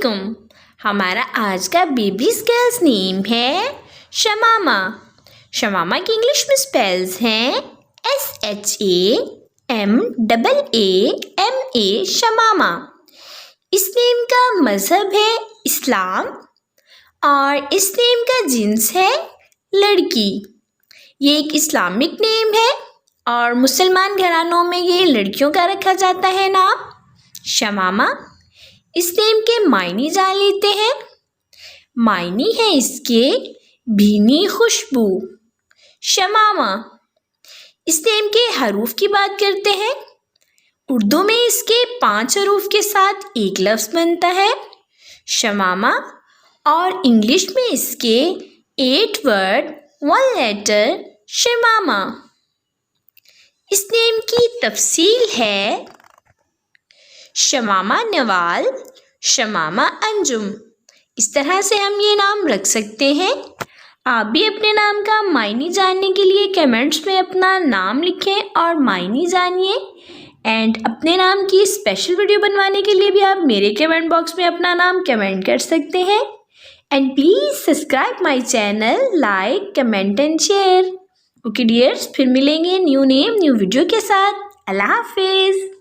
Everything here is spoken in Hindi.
वालेकुम। हमारा आज का बेबी गर्ल्स नेम है शमामा। शमामा की इंग्लिश में स्पेल्स हैं SHAMAAMA शमामा। इस नेम का मज़हब है इस्लाम और इस नेम का जिन्स है लड़की। ये एक इस्लामिक नेम है और मुसलमान घरानों में ये लड़कियों का रखा जाता है नाम शमामा। इस नेम के मायने जान लेते हैं। मायने है इसके भीनी खुशबू। शमामा इस नेम के हरूफ की बात करते हैं। उर्दू में इसके 5 हरूफ के साथ एक लफ्ज़ बनता है शमामा और इंग्लिश में इसके 8 वर्ड 1 लेटर शमामा। इस नेम की तफसील है शमामा नवाल, शमामा अंजुम। इस तरह से हम ये नाम रख सकते हैं। आप भी अपने नाम का मायने जानने के लिए कमेंट्स में अपना नाम लिखें और मायने जानिए। एंड अपने नाम की स्पेशल वीडियो बनवाने के लिए भी आप मेरे कमेंट बॉक्स में अपना नाम कमेंट कर सकते हैं। And please subscribe my channel, like, comment and share. Okay dears, फिर मिलेंगे न्यू नेम न्यू वीडियो के साथ। अल्लाह हाफिज़।